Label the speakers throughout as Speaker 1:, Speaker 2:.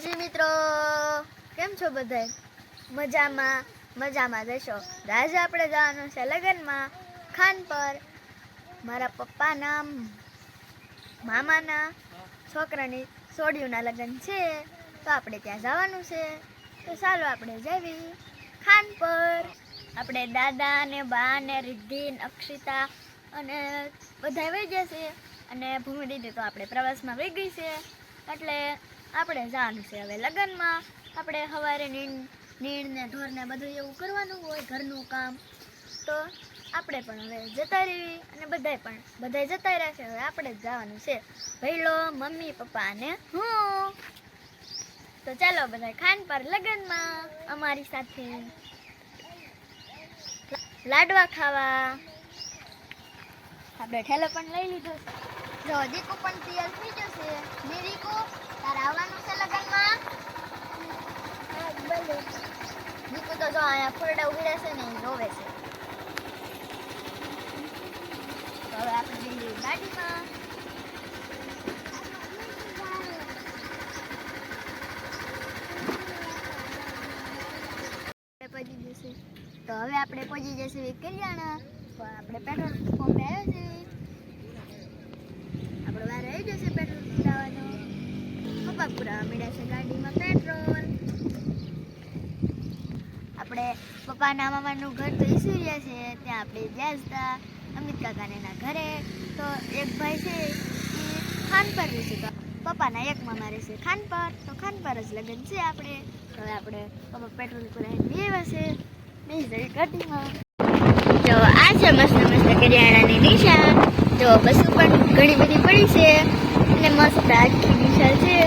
Speaker 1: જી મિત્રો, કેમ છો બધાય? મજામાં જશો. આજે આપણે જવાનું છે લગ્નમાં, ખાન પર. મારા પપ્પાના મામાના છોકરાની સોડિયુંના લગ્ન છે, તો આપણે ત્યાં જવાનું છે. તો ચાલો આપણે જઈએ ખાન પર. આપણે દાદા ને બા ને રિદ્ધિ અક્ષિતા અને બધા વહી જશે, અને ભૂમિ દીદી તો આપણે પ્રવાસમાં વહી ગઈ છે, એટલે આપણે જવાનું છે હવે લગ્નમાં. આપણે સવારે નીણ ને ઢોર ને બધું એવું કરવાનું હોય ઘરનું કામ, તો આપણે પણ હવે જતા રહીએ અને બધાય જતા રહેશે. હવે આપણે જ જવાનું છે, ભઈલો, મમ્મી, પપ્પા અને હું. તો ચાલો બધા ખાન પર લગ્નમાં અમારી સાથે લાડવા ખાવા. આપણે ઠેલો પણ લઈ લીધો છે. જો દીકુ પણ તૈયાર થઈ જશે. ને દીકુ, તારે આવવાનું છે લગ્નમાં? દીકુ તો જો અહીંયા ફોરડા ઉભી રહેશે ને એ રોવે છે. તો હવે આપણે જઈએ ગાડીમાં. પહોંચી જશે. તો હવે આપણે પહોંચી જશે કલ્યાણા. પણ આપણે પેટ્રોલ પંપે આવ્યો છે. આપણે વાર આવી જશે પેટ્રોલ પુરાવાનો. પપ્પા પુરાવા મળ્યા છે ગાડીમાં પેટ્રોલ. આપણે પપ્પાના મામાનું ઘર તો ઈસુરિયા છે, ત્યાં આપણે ગયા હતા અમિત કાકાને એના ઘરે. તો એક ભાઈ છે એ ખાન પર રહેશે, તો પપ્પાના એક મામા રહેશે ખાન પર, તો ખાન પર જ લગ્ન છે આપણે. હવે આપણે પપ્પા પેટ્રોલ પુરાવીને બેવા છે, બેસી જઈ ગાડીમાં. જો આ છે મસ્ત કરિયાણાની નિશાન. જો બસો પણ ઘણી બધી પડી છે અને મસ્ત આખી નિશાન છે.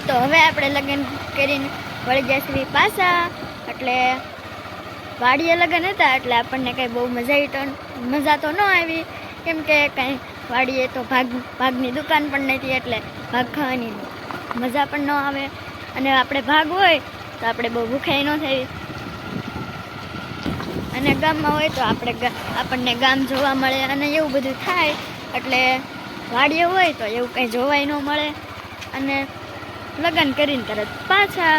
Speaker 1: તો હવે આપણે લગ્ન કરીને વળી જશે પાછા. એટલે વાડીએ લગ્ન હતા એટલે આપણને કંઈ બહુ મજા તો ન આવી, કેમ કે કંઈ વાડીએ તો ભાગની દુકાન પણ નથી, એટલે ભાગ ખાવાની મજા પણ ન આવે. અને આપણે ભાગ હોય તો આપણે બહુ ભૂખાઈ ન થઈ, અને ગામમાં હોય તો આપણને ગામ જોવા મળે અને એવું બધું થાય. એટલે વાડીએ હોય તો એવું કંઈ જોવાય ન મળે, અને લગ્ન કરીને તરત પાછા.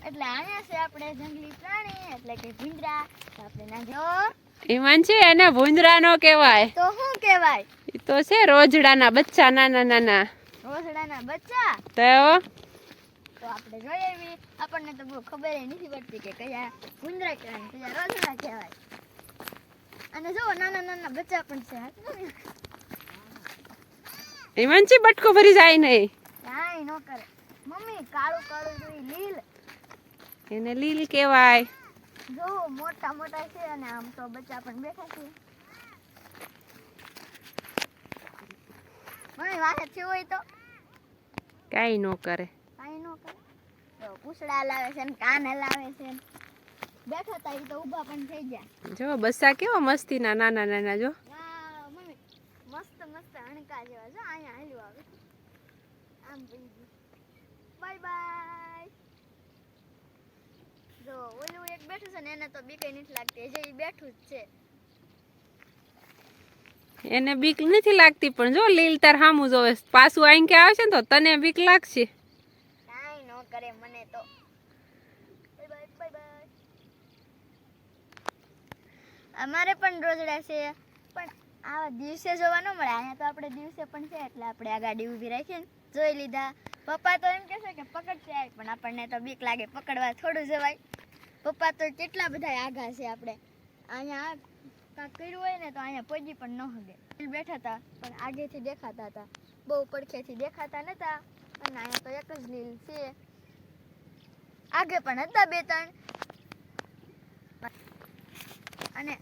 Speaker 1: એટલે આયા છે આપણે જંગલી પ્રાણી, એટલે કે ભૂંદરા. આપણે ના જો
Speaker 2: ઈમાન છે એને ભૂંદરા નો કહેવાય,
Speaker 1: તો શું કહેવાય?
Speaker 2: ઈ તો છે રોજડાના બચ્ચા, નાના
Speaker 1: રોજડાના બચ્ચા.
Speaker 2: તો
Speaker 1: આપણે જોઈએ એવી આપણને તો બહુ ખબર નથી પડતી કે કયા ભૂંદરા કહેવાય, કયા રોજડા કહેવાય. અને જો નાના બચ્ચા પણ છે.
Speaker 2: હિમાંશી બટકો ભરી જાય નહીં.
Speaker 1: કાંઈ ન કરે. મમ્મી કાળું કાળું જોઈ લીલ.
Speaker 2: એને લીલ કહેવાય.
Speaker 1: જો મોટા મોટા છે અને આમ તો બચ્ચા પણ બેઠા છે. મમ્મી વાહે છે હોય તો
Speaker 2: કાંઈ ન કરે.
Speaker 1: કાંઈ ન કરે. તો પૂછડા લાવે છે ને કાન હલાવે છે ને. બેઠા તા ઈ તો ઊભા પણ થઈ ગયા.
Speaker 2: જો બસ્સા કેવા મસ્તીના નાના નાના જો.
Speaker 1: વાહ મમ્મી મસ્ત મસ્ત અણકા જેવા જો અહીંયા હાલ્યું આવે. આમ પડી ગયું. Bye bye. જો ઓલું એક બેઠું છે ને એને તો બીક નથી લાગતી જે ઈ બેઠું જ છે.
Speaker 2: એને બીક નથી લાગતી પણ જો લીલ તાર સામું જોવે પાછું આઈને કે આવે છે ને તો તને બીક લાગશે.
Speaker 1: કાંઈ ન કરે મને તો. Bye bye bye bye. અમારે પણ રોજડા છે પણ આવા દિવસે જોવા ન મળે. અહીંયા તો આપણે દિવસે પણ છે એટલે આપણે આ ગાડી ઊભી રાખીને જોઈ લીધા. પપ્પા તો એમ કહેશે કે પકડશે આય પણ આપણને તો બીક લાગે પકડવા થોડું જવાય. પપ્પા તો કેટલા બધા આઘા છે આપણે. અહીંયા કાંક કર્યું હોય ને તો અહીંયા પહોંચી પણ ન હગે. બેઠા હતા પણ આગેથી દેખાતા હતા બહુ પડખેથી દેખાતા નતા. અને અહીંયા તો એક જ લીલ છે. આગે પણ હતા બે ત્રણ. અને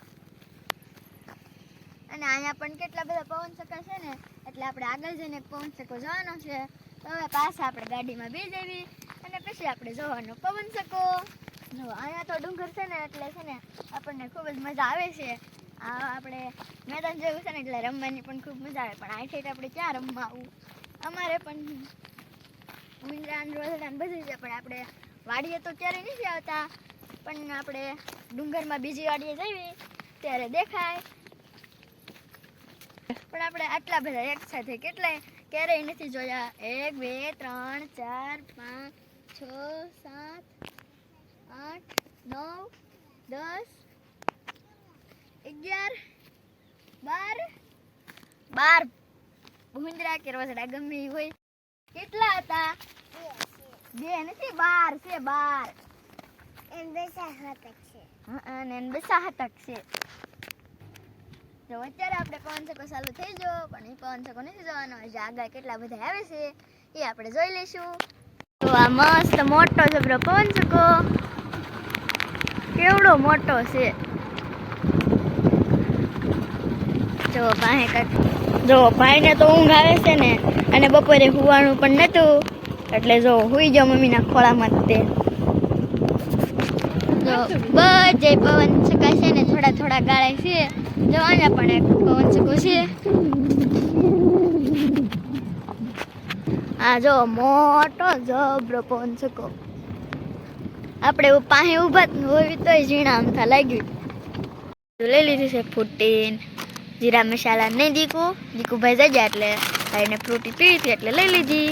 Speaker 1: અહીંયા પણ કેટલા બધા પવન ચક્કા છે ને એટલે આપણે આગળ જઈને એક પવન ચક્કો જવાનો છે. તો હવે પાછા આપણે ગાડીમાં બેસી જવી અને પછી આપણે જવાનો પવન ચક્કો. જો અહીંયા તો ડુંગર છે ને એટલે છે ને આપણને ખૂબ જ મજા આવે છે. આ આપણે મેદાન જેવું છે ને એટલે રમવાની પણ ખૂબ મજા આવે પણ આ ઠેઠ આપણે ક્યાં રમવા આવું. અમારે પણ મુંદ્રાન રોજડાન બધું છે પણ આપણે વાડીએ તો ક્યારેય નથી આવતા પણ આપણે ડુંગરમાં બીજી વાડીએ જઈએ ત્યારે દેખાય. પણ આપણે આટલા બધા એક સાથે કેટલાય ક્યારેય નથી જોયા. 1 2 3 4 5 6 7 8 9 10 11 12 ભૂંદરા કે રોજડા ગમે ઈ હોય. કેટલા હતા? બે નથી 12 છે 12. એન બેસા હતક છે. હા એન બેસા હતક છે. જો અત્યારે આપણે પવન ચક્કો ચાલુ થઈ ગયો પણ એ પવન ચક્કો નથી જવાનો. હજી આગળ કેટલા બધા આવે છે એ આપણે જોઈ લઈશું. તો આ મસ્ત મોટો જબરો પવન ચક્કો કેવડો મોટો છે. જો ભાઈને તો ઊંઘ આવે છે ને અને બપોરે હુવાનું પણ નતું એટલે જો હુઈ જાવ મમ્મીના ખોળામાં તે. જો બધે પવન ચક્કા છે ને થોડા થોડા ગાળે છે. જો અહીંયા પણ એક પવન ચક્કો છે. આ જો મોટો જબરો પવન ચક્કો. આપણે પાસે ઊભા હોય તોય ઝીણા અમથા લાગ્યું. લઈ લીધી છે ફૂટીન જીરા મસાલા નહીં દીકુ ભાઈ જઈ એટલે ભાઈને ફ્રૂટી પીવી હતી એટલે લઈ લીધી.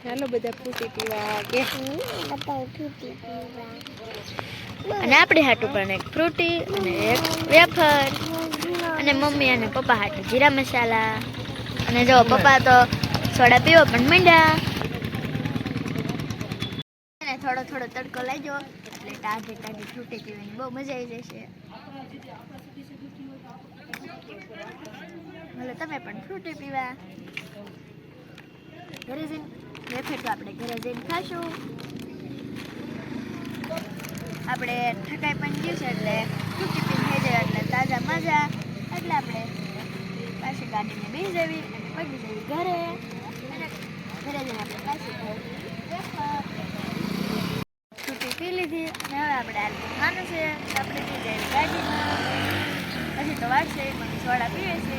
Speaker 2: ચાલો બધા ફ્રૂટી પીવા કે
Speaker 1: અને આપણી હાટું પણ એક ફ્રૂટી અને એક વેફર અને મમ્મી અને પપ્પા હાટું જીરા મસાલા. અને જો પપ્પા તો સોડા પીવો પણ માંડ્યા. અને થોડો થોડો તડકો લાગ્યો એટલે તાજી તાજી ફ્રૂટી પીવાની બહુ મજા આવી જશે. ભલે તમે પણ ફ્રૂટી પીવા. ઘરે જઈને વેફર તો આપણે ઘરે જઈને ખાશું. આપણે ઠકાઈ પણ ગયું છે એટલે ફ્રૂટી પીને થઈ જાય એટલે તાજા મજા એટલે આપણે પાછી ગાડીને બેસી જવી અને પગી જવી ઘરે. અને ઘરે જઈને આપણે પાછી ફ્રૂટી પી લીધી અને હવે આપણે આ ખાવાનું છે તો આપણે પી જઈએ ગાડીમાં. હજી તો વાર છે પણ સોડા પીવે છે.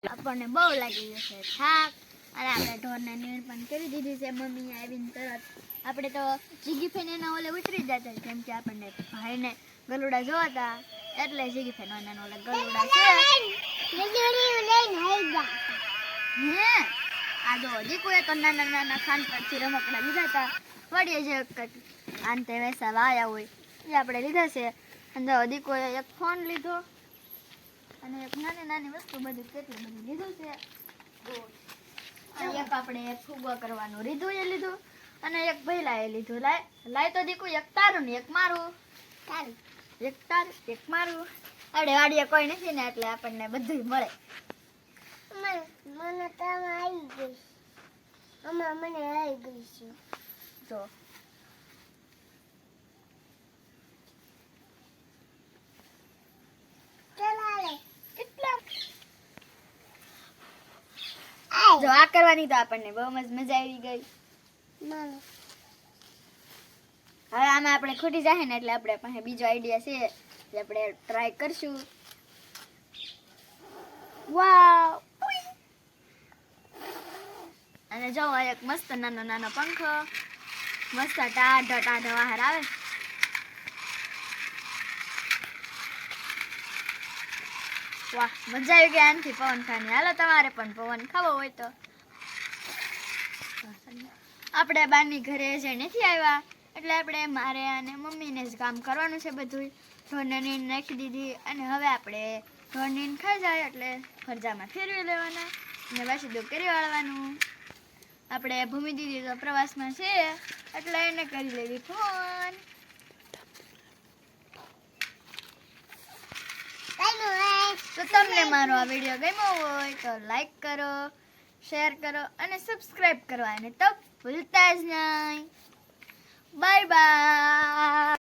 Speaker 1: આપણને બહુ લાગી જશે થાક અને આપણે ઢોરને નીણ પણ કરી દીધી છે મમ્મીએ આવીને તરત. આપણે તો જીગી ફેન એના ઓલે ઉતરી જતા કેમ કે આપણને ભાઈને ગલુડા જોવાતા એટલે જીગી ફેન એના ઓલે ગલુડા છે. હે આ જો દીકુએ તો નાના નાના ખાન પરથી રમકડા લીધા હતા. વળીએ જે આંતે વૈસા વાયા હોય એ આપણે લીધા છે. અને દીકુએ એક ફોન લીધો અને એક નાની નાની વસ્તુ બધું કેટલું બધું લીધું છે. એક આપણે એક ફૂગો કરવાનું લીધું એ લીધું અને એક ભૈલા એ લીધું. લાય તો દીકુ એક તારું ને એક મારું. એક તારું એક મારું અડે વાડીએ કોઈ નથી ને એટલે આપણને બધું મળે.
Speaker 3: મને તો આવી ગઈ. મને આવી ગઈ છે.
Speaker 1: જો કેટલા જો આ કરવાની તો આપણને બહુ મજા આવી ગઈ. હવે આમાં આપણે ખૂટી જાય ને એટલે આપણે પાસે બીજો આઈડિયા છે એટલે આપણે ટ્રાય કરશું. વાવ! અને જો આ એક મસ્ત નાનો નાનો પંખો મસ્ત ટાઢો ટાઢો બહાર આવે. વાહ, મજા આવી ગઈ આનથી પવન ખાવાની. હાલો તમારે પણ પવન ખાવો હોય તો. આપણે બાની ઘરે જે નથી આવ્યા એટલે આપણે મારે અને મમ્મીને જ કામ કરવાનું છે બધું. ઢોરને નીંદ નાખી દીધી અને હવે આપણે ઢોર નીંદ ખાઈ જાય એટલે ફરજામાં ફેરવી લેવાના અને પાછું દૂધ કરી વાળવાનું. આપણે ભૂમિ દીદી તો પ્રવાસમાં છે એટલે એને કરી લેવી ફોન. તો તમને મારો આ વિડીયો ગમ્યો હોય તો લાઈક કરો, શેર કરો અને સબસ્ક્રાઇબ કરવાને તો ભૂલતા જ નહીં. Bye bye.